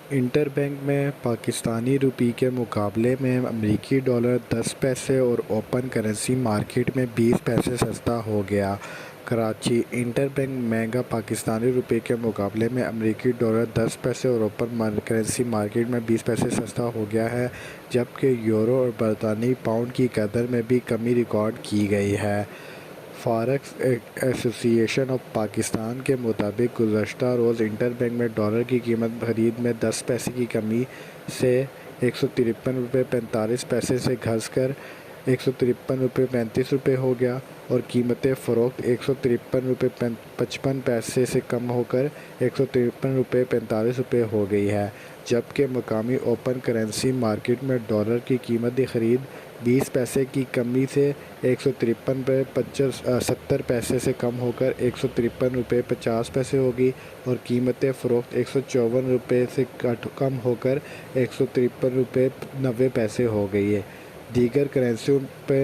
Inter bank میں پاکستانی روپے کے مقابلے میں امریکی ڈالر 10 پیسے اور اوپن کرنسی مارکیٹ میں 20 پیسے سستا ہو گیا۔ کراچی: انٹر بینک مہنگا پاکستانی روپے کے مقابلے میں امریکی ڈالر 10 پیسے اور اوپن کرنسی مارکیٹ میں 20 پیسے سستا ہو گیا ہے، جبکہ یورو اور برطانوی پاؤنڈ کی قدر میں بھی کمی ریکارڈ کی گئی ہے۔ فاریکس ایسوسی ایشن آف پاکستان کے مطابق گزشتہ روز انٹر بینک میں ڈالر کی قیمت خرید میں 10 پیسے کی کمی سے 153.45 روپے سے گھس کر 153.35 روپے ہو گیا اور قیمت فروخت 153.55 روپے سے کم ہو کر 153.45 روپے ہو گئی ہے، جبکہ مقامی اوپن کرنسی مارکیٹ میں ڈالر کی قیمت خرید 20 پیسے کی کمی سے 153.70 روپے سے کم ہو کر 153.50 روپے ہو گئی اور قیمت فروخت 154 روپے سے کم ہو کر 153.90 روپے ہو گئی ہے۔ دیگر کرنسیوں پہ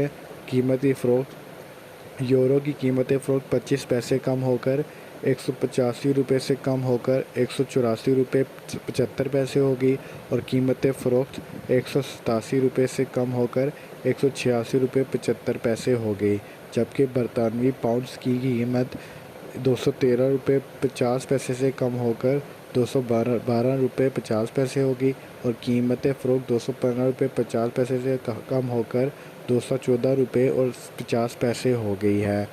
قیمتی فروخت: یورو کی قیمت فروخت 25 پیسے کم ہو کر 185 روپے سے کم ہو کر 184.75 روپے ہو گئی اور قیمت فروخت 187 روپے سے کم ہو کر 186.75 روپے ہو گئی، جبکہ برطانوی پاؤنڈز کی قیمت 213.50 روپے سے کم ہو کر 212.50 روپے ہو گئی اور قیمت فروخت 215.50 روپے سے کم ہو کر 214.50 روپے ہو گئی ہے۔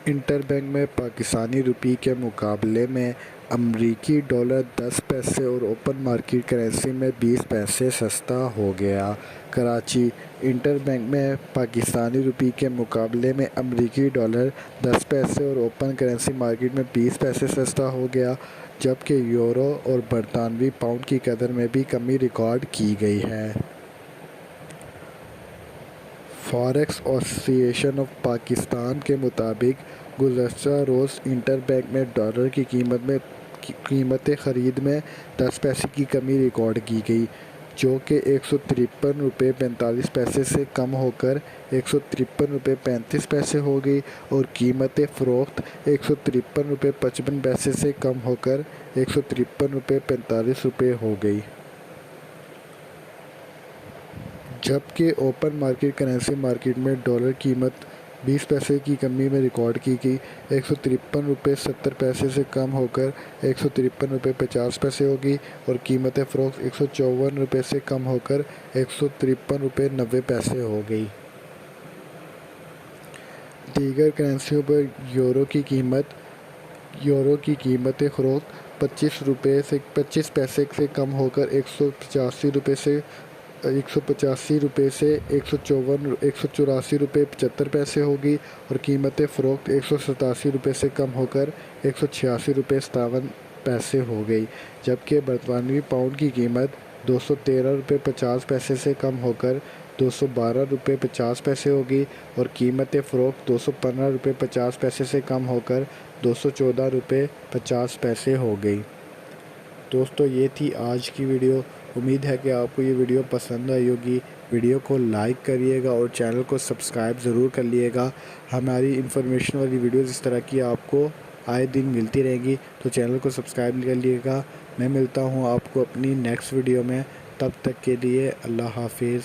انٹر بینک میں پاکستانی روپے کے مقابلے میں امریکی ڈالر 10 پیسے اور اوپن مارکیٹ کرنسی میں 20 پیسے سستا ہو گیا۔ کراچی: انٹر بینک میں پاکستانی روپے کے مقابلے میں امریکی ڈالر 10 پیسے اور اوپن کرنسی مارکیٹ میں 20 پیسے سستا ہو گیا، جبکہ یورو اور برطانوی پاؤنڈ کی قدر میں بھی کمی ریکارڈ کی گئی ہے۔ فاریکس ایسوسی ایشن آف پاکستان کے مطابق گزشتہ روز انٹر بینک میں ڈالر کی قیمت خرید میں 10 پیسے کی کمی ریکارڈ کی گئی، جو کہ 153.45 روپے سے کم ہو کر 153.35 روپے ہو گئی اور قیمت فروخت 153.55 روپے سے کم ہو کر 153.45 روپے ہو گئی، جبکہ اوپن مارکیٹ کرنسی مارکیٹ میں ڈالر کی قیمت 20 پیسے کی کمی میں ریکارڈ کی گئی، 153.70 روپے سے کم ہو کر 153.50 روپے ہو گئی اور قیمت فروخت 154 روپے سے کم ہو کر 153.90 روپے ہو گئی۔ دیگر کرنسیوں پر یورو کی قیمت فروخت 25 پیسے سے کم ہو کر 185 روپے سے 184.75 روپے ہو گئی اور قیمت فروخت 187 روپے سے کم ہو کر 186.57 روپے ہو گئی، جبکہ برطانوی پاؤنڈ کی قیمت 213.50 سے کم ہو کر 212.50 ہو گئی اور قیمت فروخت 215.50 سے کم ہو کر 214.50 ہو گئی۔ دوستو، یہ تھی آج کی ویڈیو۔ امید ہے کہ آپ کو یہ ویڈیو پسند آئی ہوگی۔ ویڈیو کو لائک کریے گا اور چینل کو سبسکرائب ضرور کر لیے گا۔ ہماری انفارمیشن والی ویڈیوز اس طرح کی آپ کو آئے دن ملتی رہیں گی، تو چینل کو سبسکرائب کر لیے گا۔ میں ملتا ہوں آپ کو اپنی نیکسٹ ویڈیو میں، تب تک کے لیے اللہ حافظ۔